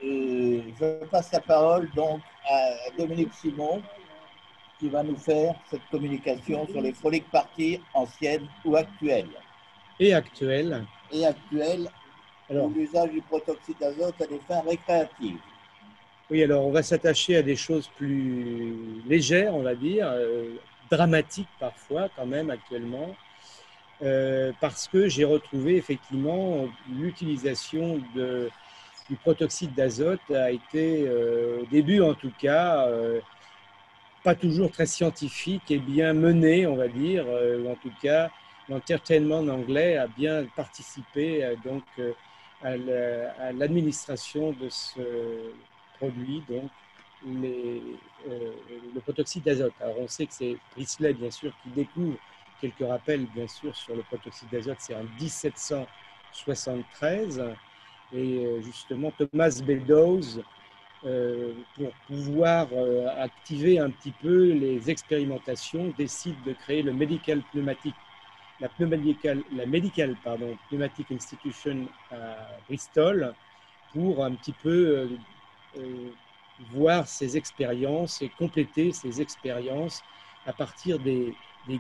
Je passe la parole donc à Dominique Simon qui va nous faire cette communication sur les frolic parties anciennes ou actuelles. Et actuelles. Et actuelles, alors, où l'usage du protoxyde d'azote à des fins récréatives. Oui, alors on va s'attacher à des choses plus légères, on va dire, dramatiques parfois quand même actuellement, parce que j'ai retrouvé effectivement l'utilisation du protoxyde d'azote a été, au début en tout cas, pas toujours très scientifique et bien menée, on va dire, ou en tout cas, l'entertainment anglais a bien participé donc à l'administration de ce produit, donc le protoxyde d'azote. Alors on sait que c'est Priestley, bien sûr, qui découvre, quelques rappels, bien sûr, sur le protoxyde d'azote, c'est en 1773, et justement Thomas Beddoes, pour pouvoir activer un petit peu les expérimentations, décide de créer le Medical Pneumatic Institution à Bristol pour un petit peu voir ses expériences et compléter ses expériences à partir des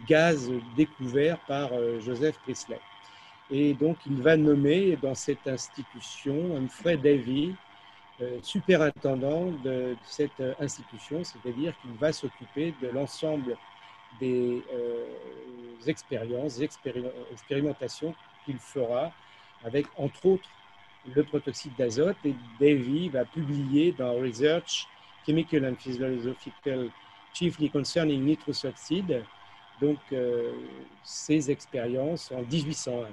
gaz découverts par Joseph Priestley. Et donc, il va nommer dans cette institution Humphrey Davy, superintendant de cette institution, c'est-à-dire qu'il va s'occuper de l'ensemble des expérimentations qu'il fera avec, entre autres, le protoxyde d'azote. Et Davy va publier dans Research Chemical and Physiological Chiefly Concerning Nitrous Oxide, donc ces expériences en 1801.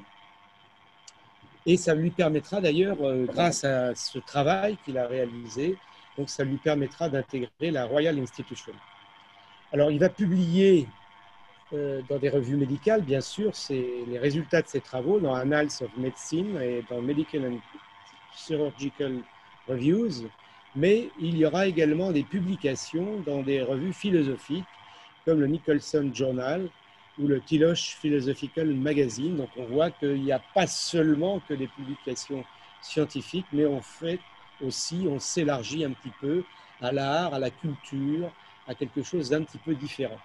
Et ça lui permettra d'ailleurs, grâce à ce travail qu'il a réalisé, donc ça lui permettra d'intégrer la Royal Institution. Alors il va publier dans des revues médicales, bien sûr, les résultats de ses travaux dans Annals of Medicine et dans Medical and Chirurgical Reviews, mais il y aura également des publications dans des revues philosophiques comme le Nicholson Journal ou le Tilosh Philosophical Magazine. Donc on voit qu'il n'y a pas seulement que des publications scientifiques, mais on fait aussi, on s'élargit un petit peu à l'art, à la culture, à quelque chose d'un petit peu différent.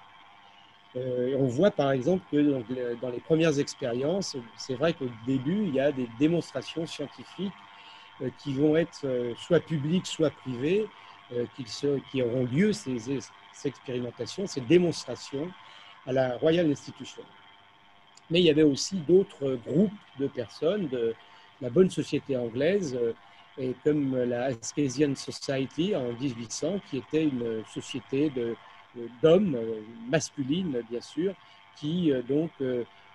On voit par exemple que dans les premières expériences, c'est vrai qu'au début, il y a des démonstrations scientifiques qui vont être soit publiques, soit privées, qui auront lieu, ces expérimentations, ces démonstrations à la Royal Institution. Mais il y avait aussi d'autres groupes de personnes de la bonne société anglaise, et comme la Askesian Society en 1800, qui était une société d'hommes masculines, bien sûr, qui donc,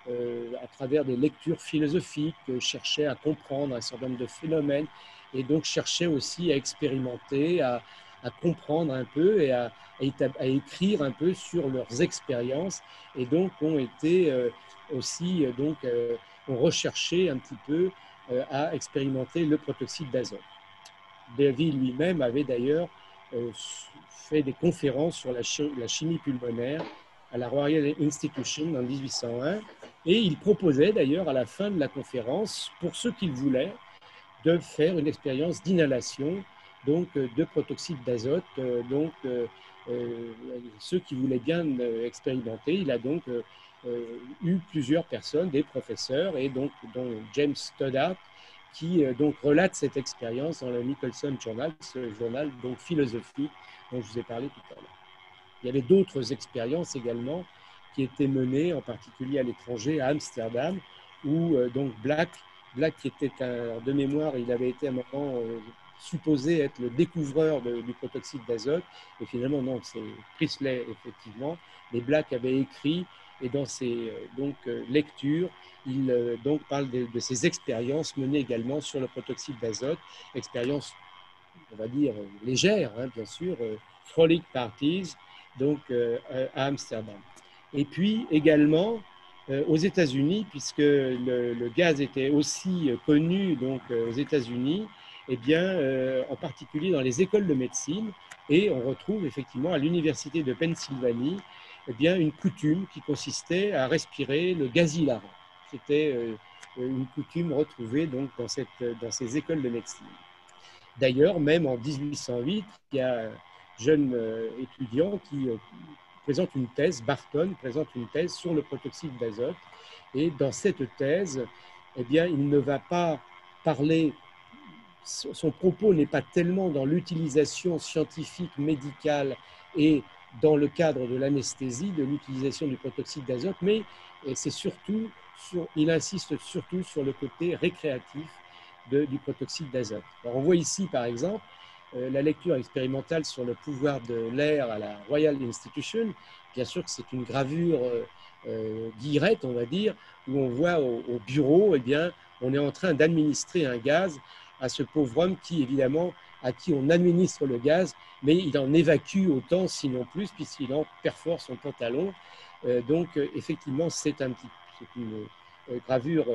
à travers des lectures philosophiques, cherchaient à comprendre un certain nombre de phénomènes et donc cherchaient aussi à expérimenter, à comprendre un peu et à écrire un peu sur leurs expériences, et donc ont été aussi ont recherché un petit peu à expérimenter le protoxyde d'azote. Davy lui-même avait d'ailleurs fait des conférences sur la chimie pulmonaire à la Royal Institution en 1801, et il proposait d'ailleurs à la fin de la conférence, pour ceux qui le voulaient, de faire une expérience d'inhalation donc de protoxyde d'azote. Ceux qui voulaient bien expérimenter, il a donc eu plusieurs personnes, des professeurs, et donc dont James Stoddart, qui donc relate cette expérience dans le Nicholson Journal, ce journal donc philosophique dont je vous ai parlé tout à l'heure. Il y avait d'autres expériences également qui étaient menées, en particulier à l'étranger, à Amsterdam, où donc Black, qui était de mémoire, il avait été à un moment supposé être le découvreur du protoxyde d'azote, et finalement non, c'est Priestley effectivement, mais Black avait écrit, et dans ses lectures, il donc parle de ses expériences menées également sur le protoxyde d'azote, expériences, on va dire, légères, hein, bien sûr, frolic parties, donc à Amsterdam. Et puis également aux États-Unis, puisque le gaz était aussi connu donc aux États-Unis, eh bien, en particulier dans les écoles de médecine, et on retrouve effectivement à l'université de Pennsylvanie eh bien, une coutume qui consistait à respirer le gaz hilarant. C'était une coutume retrouvée donc dans ces écoles de médecine. D'ailleurs, même en 1808, il y a un jeune étudiant qui présente une thèse, Barton présente une thèse sur le protoxyde d'azote. Et dans cette thèse, eh bien, il ne va pas parler, son propos n'est pas tellement dans l'utilisation scientifique, médicale et dans le cadre de l'anesthésie, de l'utilisation du protoxyde d'azote, mais c'est surtout, il insiste surtout sur le côté récréatif du protoxyde d'azote. On voit ici, par exemple, la lecture expérimentale sur le pouvoir de l'air à la Royal Institution. Bien sûr que c'est une gravure guillerette, on va dire, où on voit au bureau, eh bien, on est en train d'administrer un gaz à ce pauvre homme qui, évidemment, à qui on administre le gaz, mais il en évacue autant, sinon plus, puisqu'il en perfore son pantalon. Donc, effectivement, c'est une gravure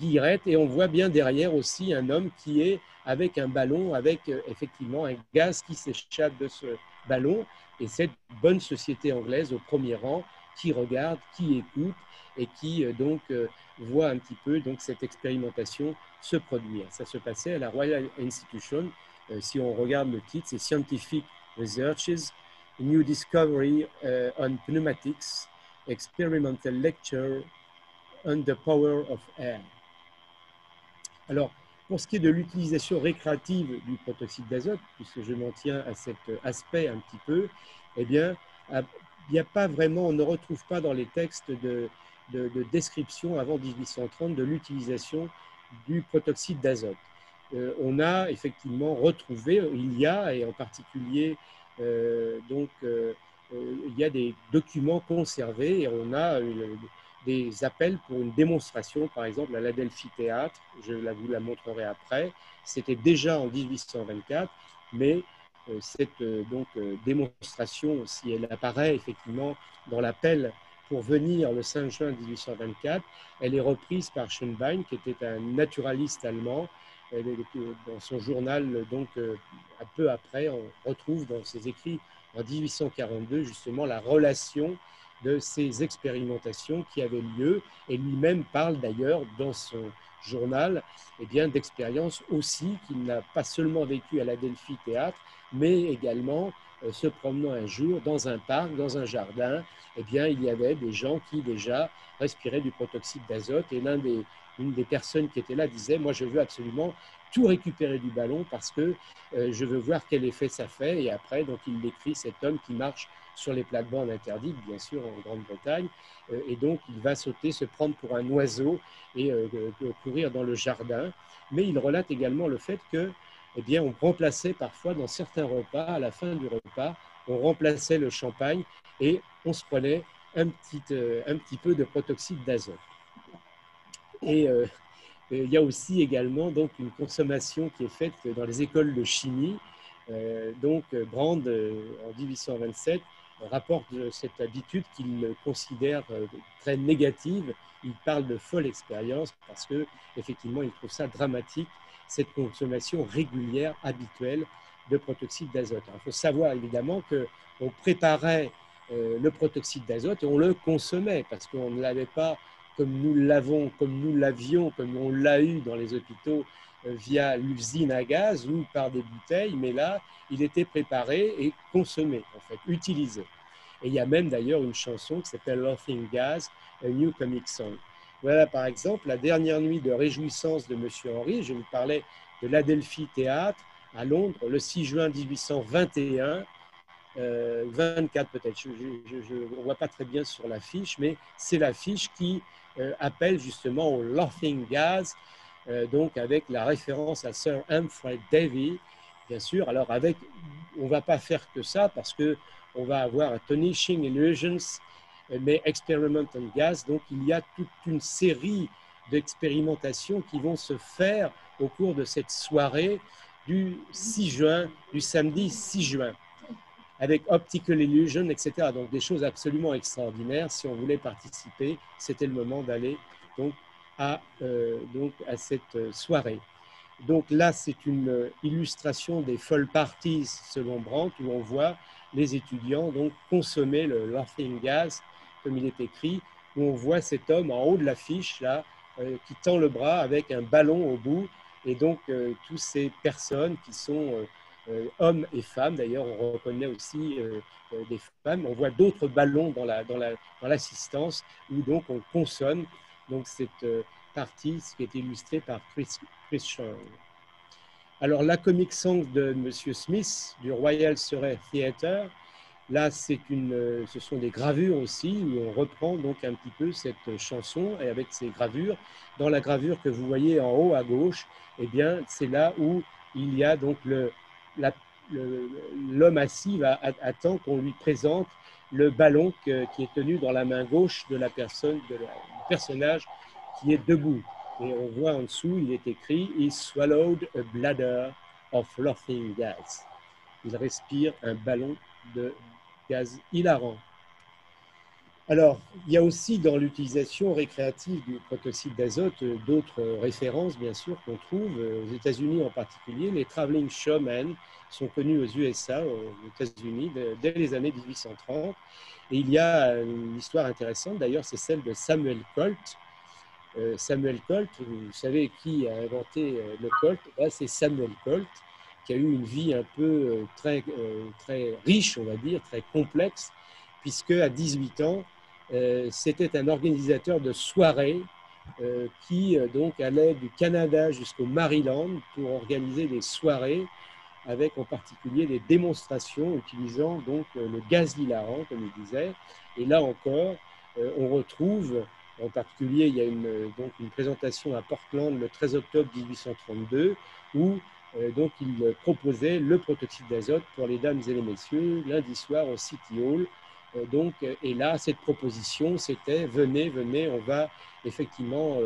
guillerette, et on voit bien derrière aussi un homme qui est avec un ballon, avec effectivement un gaz qui s'échappe de ce ballon, et cette bonne société anglaise au premier rang qui regarde, qui écoute et qui donc voit un petit peu donc cette expérimentation se produire. Ça se passait à la Royal Institution. Si on regarde le titre, c'est Scientific Researches, New Discovery on Pneumatics, Experimental Lecture on the Power of Air. Alors, pour ce qui est de l'utilisation récréative du protoxyde d'azote, puisque je m'en tiens à cet aspect un petit peu, eh bien, il n'y a pas vraiment, on ne retrouve pas dans les textes de description avant 1830 de l'utilisation du protoxyde d'azote. On a effectivement retrouvé, il y a, et en particulier, il y a des documents conservés, et on a des appels pour une démonstration, par exemple à l'Adelphi Théâtre, je vous la montrerai après. C'était déjà en 1824, mais cette démonstration, si elle apparaît effectivement dans l'appel pour venir le 5 juin 1824, elle est reprise par Schönbein, qui était un naturaliste allemand. Dans son journal, donc un peu après, on retrouve dans ses écrits en 1842 justement la relation de ces expérimentations qui avaient lieu, et lui-même parle d'ailleurs dans son journal d'expériences aussi qu'il n'a pas seulement vécu à l'Adelphi Théâtre, mais également se promenant un jour dans un parc, dans un jardin, il y avait des gens qui déjà respiraient du protoxyde d'azote, et une des personnes qui était là disait « Moi, je veux absolument tout récupérer du ballon parce que je veux voir quel effet ça fait. » Et après, donc, il décrit cet homme qui marche sur les plates-bandes interdites, bien sûr, en Grande-Bretagne, et donc il va sauter, se prendre pour un oiseau et courir dans le jardin. Mais il relate également le fait que, on remplaçait parfois dans certains repas, à la fin du repas, on remplaçait le champagne et on se prenait un petit peu de protoxyde d'azote. Et il y a aussi également donc une consommation qui est faite dans les écoles de chimie. Brand, en 1827, rapporte cette habitude qu'il considère très négative. Il parle de folle expérience parce que effectivement, il trouve ça dramatique, cette consommation régulière, habituelle de protoxyde d'azote. Il faut savoir évidemment qu'on préparait le protoxyde d'azote et on le consommait parce qu'on ne l'avait pas comme nous l'avions, comme on l'a eu dans les hôpitaux via l'usine à gaz ou par des bouteilles, mais là, il était préparé et consommé, en fait, utilisé. Et il y a même d'ailleurs une chanson qui s'appelle Laughing Gas, A New Comic Song. Voilà par exemple la dernière nuit de réjouissance de M. Henry. Je vous parlais de l'Adelphi Théâtre à Londres le 6 juin 1821. 24 peut-être, on ne voit pas très bien sur l'affiche, mais c'est l'affiche qui appelle justement au Laughing Gas, donc avec la référence à Sir Humphrey Davy, bien sûr. Alors on ne va pas faire que ça parce qu'on va avoir Astonishing Illusions, mais Experimental Gas, donc il y a toute une série d'expérimentations qui vont se faire au cours de cette soirée du 6 juin, du samedi 6 juin, avec Optical Illusion, etc. Donc des choses absolument extraordinaires. Si on voulait participer, c'était le moment d'aller à cette soirée. Donc là, c'est une illustration des Fall Parties selon Brandt, où on voit les étudiants donc consommer le laughing gas, comme il est écrit, où on voit cet homme en haut de l'affiche là, qui tend le bras avec un ballon au bout Et donc, toutes ces personnes qui sont hommes et femmes, d'ailleurs, on reconnaît aussi des femmes. On voit d'autres ballons dans l'assistance où donc on consonne donc cette partie, ce qui est illustré par Chris Chong. Alors, la comic song de M. Smith du Royal Surrey Theatre, là, ce sont des gravures aussi, où on reprend donc un petit peu cette chanson, et avec ces gravures, dans la gravure que vous voyez en haut à gauche, eh bien, c'est là où il y a donc l'homme assis attend qu'on lui présente le ballon qui est tenu dans la main gauche de la personne, du personnage qui est debout. Et on voit en dessous, il est écrit « He swallowed a bladder of laughing gas ». Il respire un ballon de gaz hilarant. Alors, il y a aussi dans l'utilisation récréative du protoxyde d'azote d'autres références, bien sûr, qu'on trouve aux États-Unis en particulier. Les traveling showmen sont connus aux USA, aux États-Unis, dès les années 1830. Et il y a une histoire intéressante, d'ailleurs, c'est celle de Samuel Colt. Samuel Colt, vous savez qui a inventé le Colt? C'est Samuel Colt, qui a eu une vie un peu très riche, on va dire, très complexe, puisque à 18 ans, c'était un organisateur de soirées qui donc allait du Canada jusqu'au Maryland pour organiser des soirées avec en particulier des démonstrations utilisant donc le gaz hilarant, comme il disait. Et là encore, on retrouve, en particulier, il y a donc une présentation à Portland le 13 octobre 1832 où donc il proposait le protoxyde d'azote pour les dames et les messieurs lundi soir au City Hall. Donc, et là, cette proposition, c'était venez, on va effectivement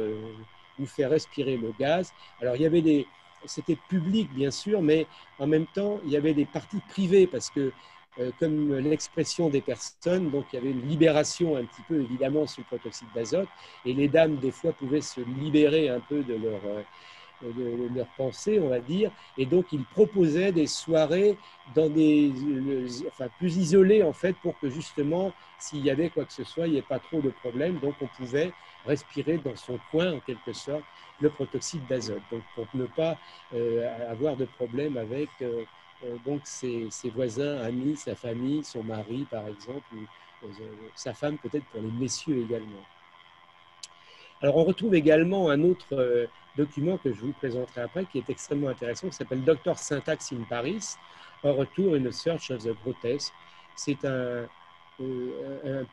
vous faire respirer le gaz. Alors, il y avait c'était public, bien sûr, mais en même temps, il y avait des parties privées parce que, comme l'expression des personnes, donc il y avait une libération un petit peu, évidemment, sous le protoxyde d'azote, et les dames, des fois, pouvaient se libérer un peu de leur pensée, on va dire, et donc ils proposaient des soirées plus isolées, en fait, pour que justement, s'il y avait quoi que ce soit, il n'y ait pas trop de problèmes, donc on pouvait respirer dans son coin, en quelque sorte, le protoxyde d'azote, donc pour ne pas avoir de problème avec donc ses voisins, amis, sa famille, son mari, par exemple, ou sa femme, peut-être pour les messieurs également. Alors, on retrouve également un autre document que je vous présenterai après, qui est extrêmement intéressant, qui s'appelle Dr. Syntax in Paris, A Retour in a Search of the Grotesque. C'est un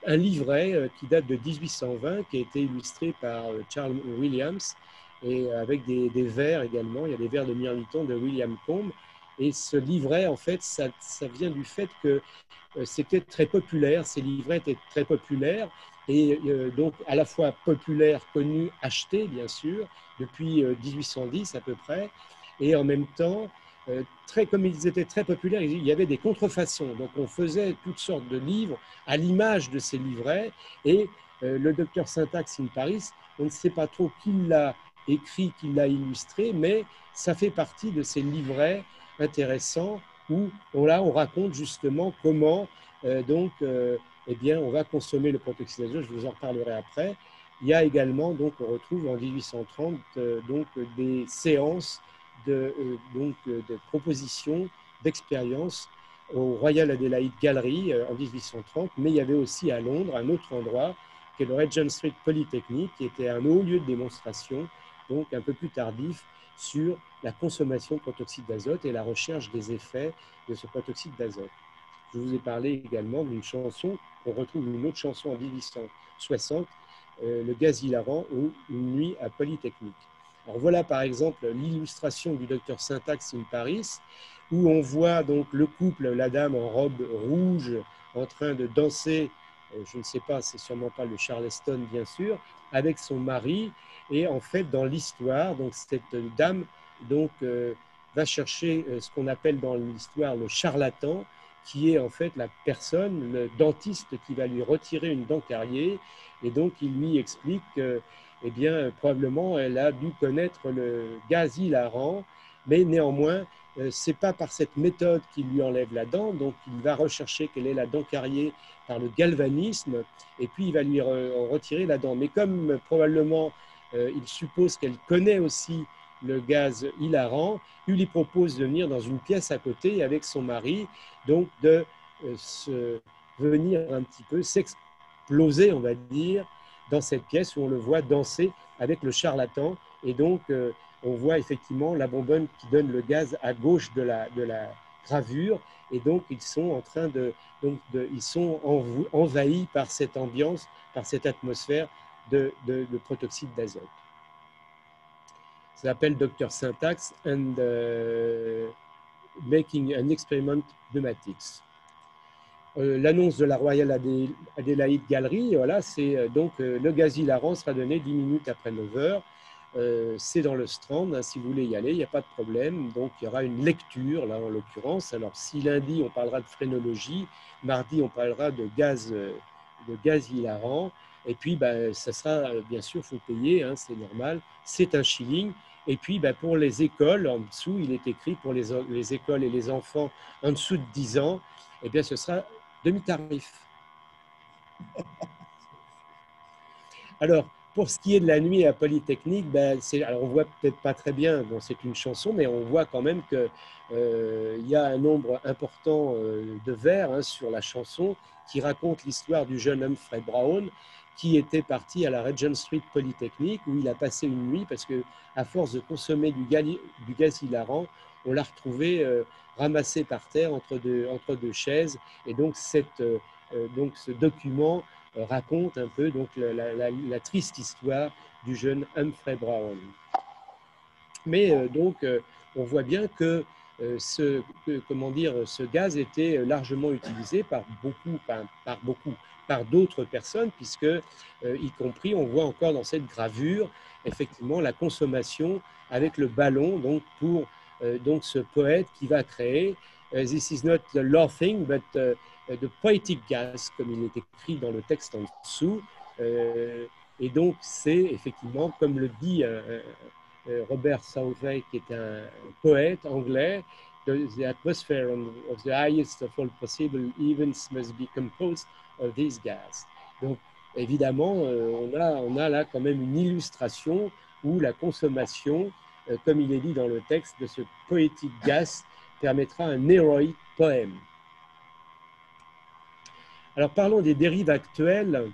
livret qui date de 1820, qui a été illustré par Charles Williams, et avec des vers également. Il y a des vers de Mirliton de William Combe. Et ce livret, en fait, ça vient du fait que c'était très populaire, ces livrets étaient très populaires, et donc à la fois populaire, connu, acheté bien sûr, depuis 1810 à peu près, et en même temps, comme ils étaient très populaires, il y avait des contrefaçons, donc on faisait toutes sortes de livres à l'image de ces livrets, et le docteur Syntax in Paris, on ne sait pas trop qui l'a écrit, qui l'a illustré, mais ça fait partie de ces livrets intéressants où on raconte justement comment eh bien, on va consommer le protoxyde d'azote, je vous en reparlerai après. Il y a également, donc, on retrouve en 1830 donc, des séances de propositions, d'expériences au Royal Adelaide Gallery en 1830, mais il y avait aussi à Londres un autre endroit qui est le Regent Street Polytechnic, qui était un haut lieu de démonstration, donc un peu plus tardif, sur la consommation de protoxyde d'azote et la recherche des effets de ce protoxyde d'azote. Je vous ai parlé également d'une chanson, on retrouve une autre chanson en 1860, Le gaz hilarant ou Une nuit à Polytechnique. Alors voilà par exemple l'illustration du docteur Syntax in Paris, où on voit donc le couple, la dame en robe rouge, en train de danser, je ne sais pas, c'est sûrement pas le Charleston bien sûr, avec son mari, et en fait dans l'histoire, donc cette dame donc, va chercher ce qu'on appelle dans l'histoire le charlatan, qui est en fait la personne, le dentiste qui va lui retirer une dent cariée, et donc il lui explique que, eh bien, probablement elle a dû connaître le gaz hilarant, mais néanmoins, ce n'est pas par cette méthode qu'il lui enlève la dent, donc il va rechercher quelle est la dent cariée par le galvanisme, et puis il va lui retirer la dent. Mais comme probablement il suppose qu'elle connaît aussi le gaz hilarant, il lui propose de venir dans une pièce à côté avec son mari, donc de venir un petit peu s'exploser, on va dire, dans cette pièce où on le voit danser avec le charlatan. Et donc, on voit effectivement la bonbonne qui donne le gaz à gauche de la gravure. Et donc, ils sont en train ils sont envahis par cette ambiance, par cette atmosphère de protoxyde d'azote. Ça s'appelle Dr. Syntax and Making an Experiment Pneumatics. L'annonce de la Royal Adelaide Gallery, voilà, c'est donc le gaz hilarant sera donné 10 minutes après 9 heures. C'est dans le Strand, hein, si vous voulez y aller, il n'y a pas de problème. Donc il y aura une lecture, là en l'occurrence. Alors si lundi on parlera de phrénologie, mardi on parlera de gaz hilarant. Et puis ça sera, bien sûr, il faut payer, hein, c'est normal, c'est un shilling. Et puis pour les écoles, en dessous, il est écrit pour les écoles et les enfants en dessous de 10 ans, eh bien ce sera demi-tarif. Alors, pour ce qui est de la nuit à Polytechnique, alors on voit peut-être pas très bien, bon, c'est une chanson, mais on voit quand même qu'il y a un nombre important de vers, hein, sur la chanson qui raconte l'histoire du jeune Humphrey Brown qui était parti à la Regent Street Polytechnique où il a passé une nuit parce qu'à force de consommer du gaz hilarant, on l'a retrouvé ramassé par terre entre deux chaises. Et donc, ce document raconte un peu donc, la triste histoire du jeune Humphrey Brown. Mais on voit bien que ce gaz était largement utilisé par d'autres personnes, puisque, y compris, on voit encore dans cette gravure, effectivement, la consommation avec le ballon, donc pour donc ce poète qui va créer This is not the laughing, but the poetic gas, comme il est écrit dans le texte en dessous. Et donc, c'est effectivement, comme le dit Robert Southey, qui est un poète anglais, the atmosphere of the highest of all possible events must be composed of these gas. Donc, évidemment, on a là quand même une illustration où la consommation, comme il est dit dans le texte, de ce poetic gas permettra un héroïque poème. Alors, parlons des dérives actuelles.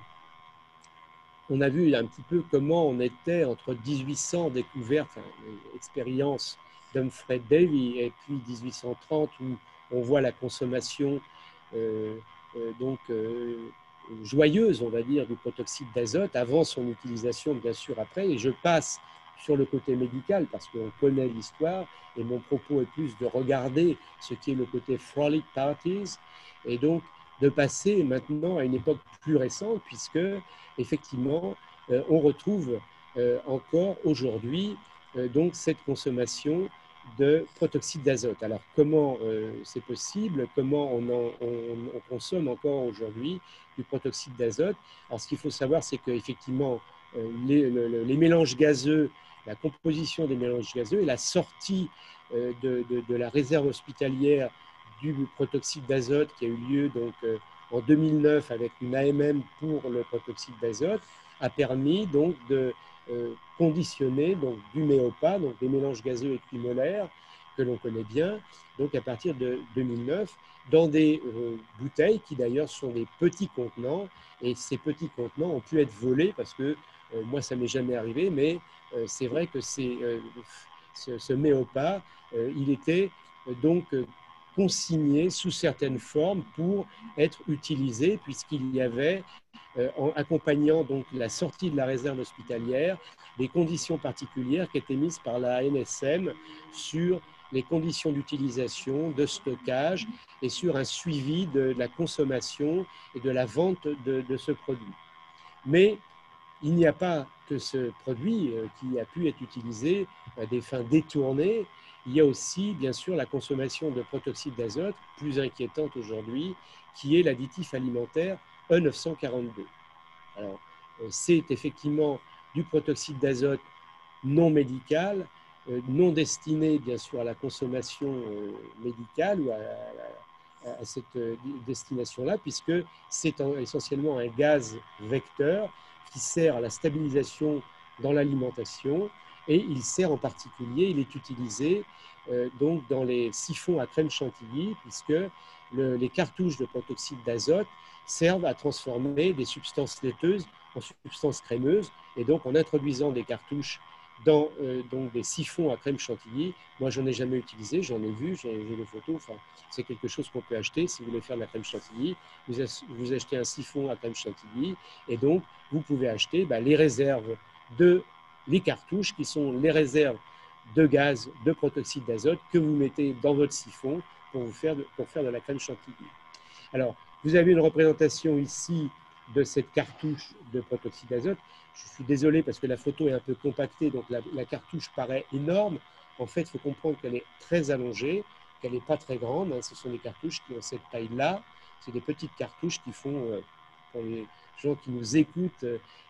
On a vu un petit peu comment on était entre 1800 découvertes, expérience d'Humphrey Davy, et puis 1830 où on voit la consommation joyeuse, on va dire, du protoxyde d'azote, avant son utilisation, bien sûr, après. Et je passe sur le côté médical parce qu'on connaît l'histoire et mon propos est plus de regarder ce qui est le côté frolic parties et donc de passer maintenant à une époque plus récente puisque effectivement on retrouve encore aujourd'hui donc cette consommation de protoxyde d'azote. Alors comment c'est possible? Comment on consomme encore aujourd'hui du protoxyde d'azote? Alors ce qu'il faut savoir, c'est qu'effectivement les mélanges gazeux, la composition des mélanges gazeux et la sortie de la réserve hospitalière du protoxyde d'azote qui a eu lieu donc, en 2009 avec une AMM pour le protoxyde d'azote a permis donc de conditionner donc, du méopa, donc des mélanges gazeux équimolaires que l'on connaît bien, donc à partir de 2009, dans des bouteilles qui d'ailleurs sont des petits contenants, et ces petits contenants ont pu être volés parce que moi ça m'est jamais arrivé, mais c'est vrai que ce méopa, il était donc consigné sous certaines formes pour être utilisé puisqu'il y avait en accompagnant donc la sortie de la réserve hospitalière, des conditions particulières qui étaient mises par la ANSM sur les conditions d'utilisation, de stockage et sur un suivi de la consommation et de la vente de ce produit. Mais il n'y a pas que ce produit qui a pu être utilisé à des fins détournées. Il y a aussi, bien sûr, la consommation de protoxyde d'azote, plus inquiétante aujourd'hui, qui est l'additif alimentaire E942. Alors, c'est effectivement du protoxyde d'azote non médical, non destiné, bien sûr, à la consommation médicale ou à cette destination-là, puisque c'est essentiellement un gaz vecteur qui sert à la stabilisation dans l'alimentation et il sert en particulier, il est utilisé donc dans les siphons à crème chantilly, puisque les cartouches de protoxyde d'azote servent à transformer des substances laiteuses en substances crémeuses, et donc en introduisant des cartouches dans donc des siphons à crème chantilly. Moi, j'en ai jamais utilisé, j'en ai vu, j'ai des photos. Enfin, c'est quelque chose qu'on peut acheter si vous voulez faire de la crème chantilly. Vous achetez un siphon à crème chantilly et donc vous pouvez acheter les réserves les cartouches qui sont les réserves de gaz de protoxyde d'azote que vous mettez dans votre siphon pour faire de la crème chantilly. Alors, vous avez une représentation ici de cette cartouche de protoxyde d'azote. Je suis désolé parce que la photo est un peu compactée, donc la cartouche paraît énorme. En fait, il faut comprendre qu'elle est très allongée, qu'elle n'est pas très grande. Ce sont des cartouches qui ont cette taille-là. C'est des petites cartouches qui font, pour les gens qui nous écoutent,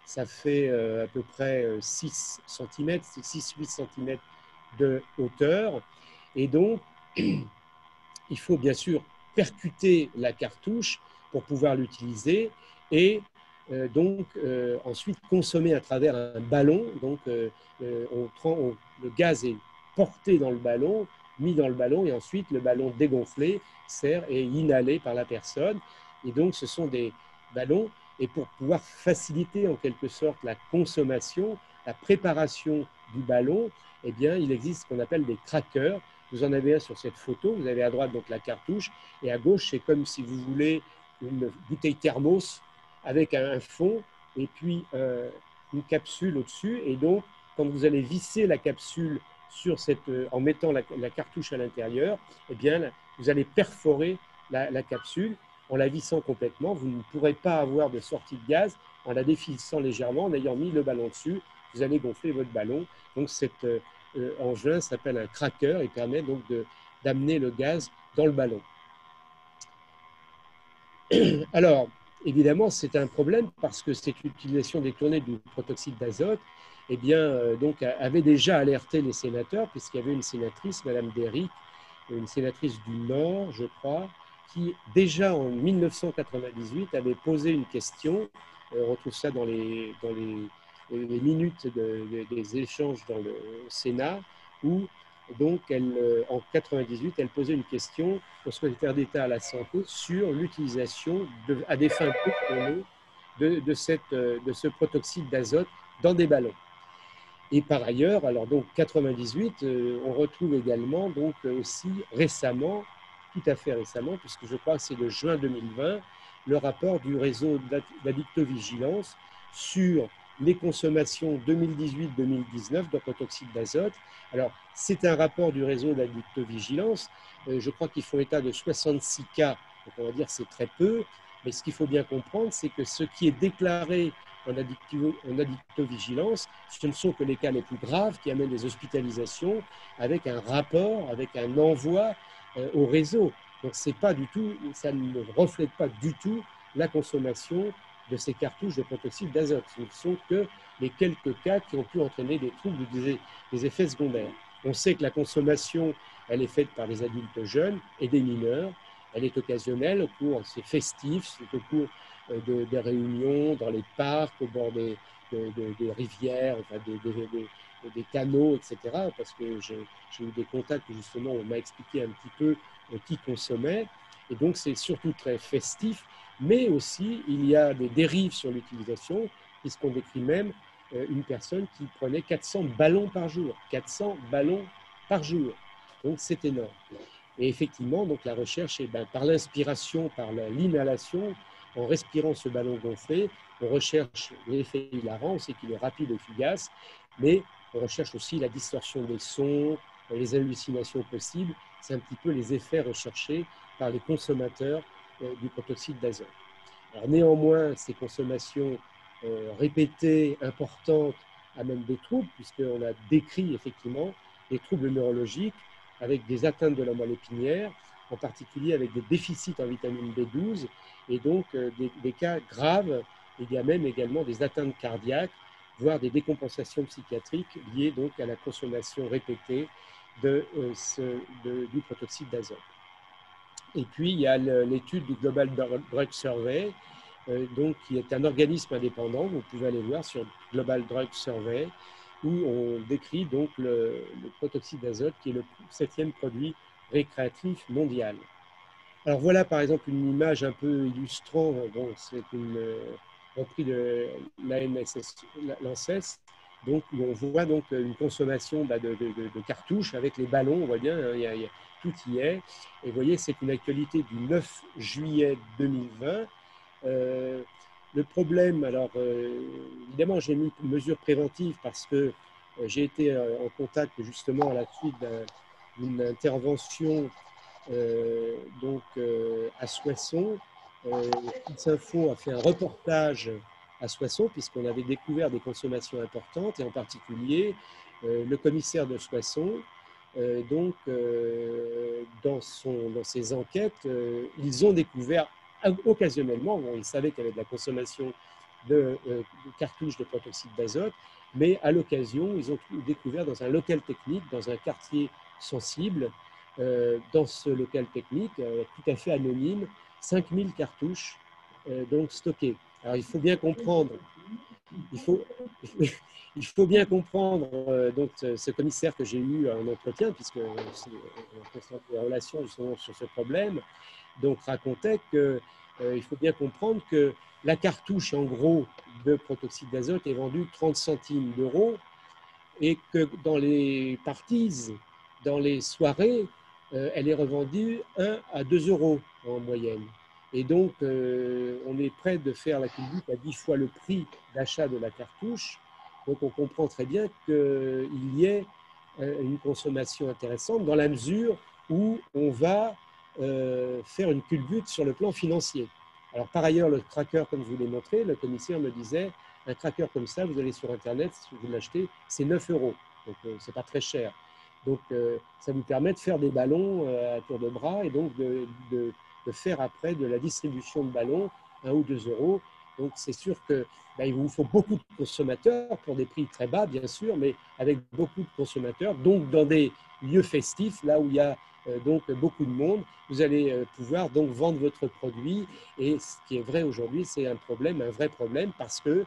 ça fait à peu près 6 cm, 6-8 cm de hauteur. Et donc, il faut bien sûr percuter la cartouche pour pouvoir l'utiliser et ensuite consommer à travers un ballon. Donc, le gaz est porté dans le ballon, mis dans le ballon, et ensuite le ballon dégonflé sert et inhalé par la personne. Et donc, ce sont des ballons. Et pour pouvoir faciliter en quelque sorte la consommation, la préparation du ballon, eh bien, il existe ce qu'on appelle des crackers. Vous en avez un sur cette photo. Vous avez à droite donc la cartouche et à gauche, c'est comme si vous voulez une bouteille thermos avec un fond et puis une capsule au-dessus. Et donc, quand vous allez visser la capsule en mettant la cartouche à l'intérieur, eh bien, vous allez perforer la capsule en la vissant complètement. Vous ne pourrez pas avoir de sortie de gaz en la dévissant légèrement, en ayant mis le ballon dessus. Vous allez gonfler votre ballon. Donc, cet engin s'appelle un cracker et permet donc d'amener le gaz dans le ballon. Alors, évidemment, c'est un problème parce que cette utilisation détournée du protoxyde d'azote donc, avait déjà alerté les sénateurs, puisqu'il y avait une sénatrice, Madame Derrick, une sénatrice du Nord, je crois, qui déjà en 1998 avait posé une question. On retrouve ça dans les minutes des échanges dans le Sénat, où donc en 98, elle posait une question au secrétaire d'État à la santé sur l'utilisation à des fins détournées de ce protoxyde d'azote dans des ballons. Et par ailleurs, alors donc 98, on retrouve également donc aussi récemment, tout à fait récemment, puisque je crois que c'est de juin 2020, le rapport du réseau d'addictovigilance sur les consommations 2018-2019 de protoxyde d'azote. Alors, c'est un rapport du réseau d'addictovigilance. Je crois qu'ils font état de 66 cas, donc on va dire que c'est très peu. Mais ce qu'il faut bien comprendre, c'est que ce qui est déclaré en addictovigilance, ce ne sont que les cas les plus graves qui amènent des hospitalisations avec un rapport, avec un envoi au réseau. Donc c'est pas du tout, ça ne reflète pas du tout la consommation de ces cartouches de protoxyde d'azote. Ce ne sont que les quelques cas qui ont pu entraîner des troubles, des effets secondaires. On sait que la consommation, elle est faite par des adultes jeunes et des mineurs. Elle est occasionnelle au cours, c'est festif, c'est au cours des réunions dans les parcs, au bord des rivières, enfin des canaux, etc. Parce que j'ai eu des contacts où justement on m'a expliqué un petit peu qui consommait. Et donc c'est surtout très festif, mais aussi il y a des dérives sur l'utilisation, puisqu'on décrit même une personne qui prenait 400 ballons par jour. 400 ballons par jour. Donc c'est énorme. Et effectivement, donc la recherche est par l'inspiration, par l'inhalation, en respirant ce ballon gonflé, on recherche l'effet hilarant, on sait qu'il est rapide et efficace, mais on recherche aussi la distorsion des sons, les hallucinations possibles. C'est un petit peu les effets recherchés par les consommateurs du protoxyde d'azote. Alors néanmoins, ces consommations répétées, importantes, amènent des troubles, puisqu'on a décrit effectivement des troubles neurologiques avec des atteintes de la moelle épinière, en particulier avec des déficits en vitamine B12 et donc des cas graves. Il y a même également des atteintes cardiaques, voire des décompensations psychiatriques liées donc à la consommation répétée du protoxyde d'azote. Et puis, il y a l'étude du Global Drug Survey, donc, qui est un organisme indépendant. Vous pouvez aller voir sur Global Drug Survey, où on décrit donc le protoxyde d'azote, qui est le 7e produit récréatif mondial. Alors voilà par exemple une image un peu illustrant, bon, c'est une repris de l'ANSS, donc où on voit donc une consommation de cartouches avec les ballons, on voit bien, hein, tout y est. Et vous voyez, c'est une actualité du 9 juillet 2020. Le problème, alors évidemment, j'ai mis mesures préventives parce que j'ai été en contact justement à la suite d'une intervention à Soissons. France Info a fait un reportage à Soissons puisqu'on avait découvert des consommations importantes et en particulier le commissaire de Soissons. Dans ses enquêtes, ils ont découvert occasionnellement, bon, ils savaient qu'il y avait de la consommation de cartouches de protoxyde d'azote, mais à l'occasion, ils ont découvert dans un local technique, dans un quartier sensible, dans ce local technique, tout à fait anonyme, 5000 cartouches donc stockées. Alors il faut bien comprendre, il faut bien comprendre donc ce commissaire que j'ai eu en entretien, puisque c'est en relation justement sur ce problème, donc racontait que il faut bien comprendre que la cartouche en gros de protoxyde d'azote est vendue 30 centimes d'euros et que dans les parties, dans les soirées, elle est revendue 1 à 2 euros en moyenne. Et donc, on est prêt de faire la culbute à 10 fois le prix d'achat de la cartouche. Donc, on comprend très bien qu'il y ait une consommation intéressante dans la mesure où on va faire une culbute sur le plan financier. Alors, par ailleurs, le tracker, comme je vous l'ai montré, le commissaire me disait, un tracker comme ça, vous allez sur Internet, si vous l'achetez, c'est 9 euros. Donc, ce n'est pas très cher. Donc, ça vous permet de faire des ballons à tour de bras et donc de faire après de la distribution de ballons, 1 ou 2 euros. Donc, c'est sûr que il vous faut beaucoup de consommateurs pour des prix très bas, bien sûr, mais avec beaucoup de consommateurs. Donc, dans des lieux festifs, là où il y a donc beaucoup de monde, vous allez pouvoir donc vendre votre produit. Et ce qui est vrai aujourd'hui, c'est un vrai problème, parce que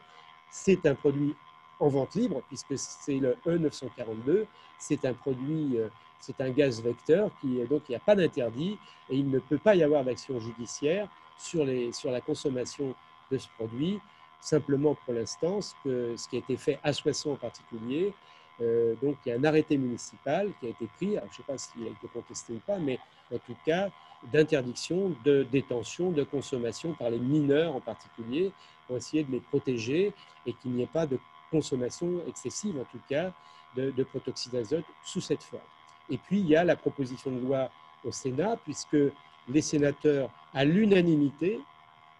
c'est un produit en vente libre, puisque c'est le E942, c'est un produit, c'est un gaz vecteur, donc il n'y a pas d'interdit et il ne peut pas y avoir d'action judiciaire sur la consommation de ce produit. Simplement pour l'instant, ce qui a été fait à Soissons en particulier, donc il y a un arrêté municipal qui a été pris, alors je ne sais pas s'il a été contesté ou pas, mais en tout cas d'interdiction de détention, de consommation par les mineurs en particulier, pour essayer de les protéger et qu'il n'y ait pas de consommation excessive, en tout cas, de protoxyde d'azote sous cette forme. Et puis, il y a la proposition de loi au Sénat, puisque les sénateurs, à l'unanimité,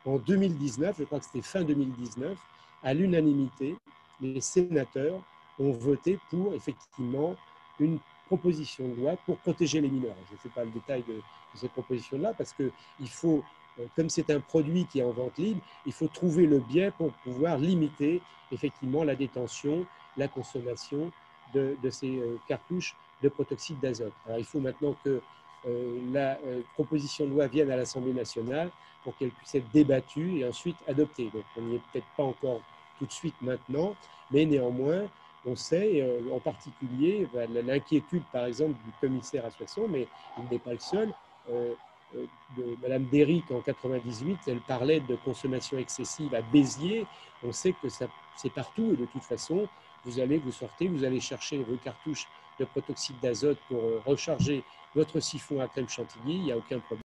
en 2019, je crois que c'était fin 2019, à l'unanimité, les sénateurs ont voté pour, effectivement, une proposition de loi pour protéger les mineurs. Je ne fais pas le détail de cette proposition-là, parce qu'il faut, comme c'est un produit qui est en vente libre, il faut trouver le biais pour pouvoir limiter effectivement la détention, la consommation de ces cartouches de protoxyde d'azote. Alors il faut maintenant que la proposition de loi vienne à l'Assemblée nationale pour qu'elle puisse être débattue et ensuite adoptée. Donc on n'y est peut-être pas encore tout de suite maintenant, mais néanmoins, on sait, en particulier, l'inquiétude, par exemple, du commissaire à Soissons, mais il n'est pas le seul, de Madame Déric en 98, elle parlait de consommation excessive à Béziers. On sait que c'est partout et de toute façon, vous allez chercher vos cartouches de protoxyde d'azote pour recharger votre siphon à crème chantilly, il n'y a aucun problème.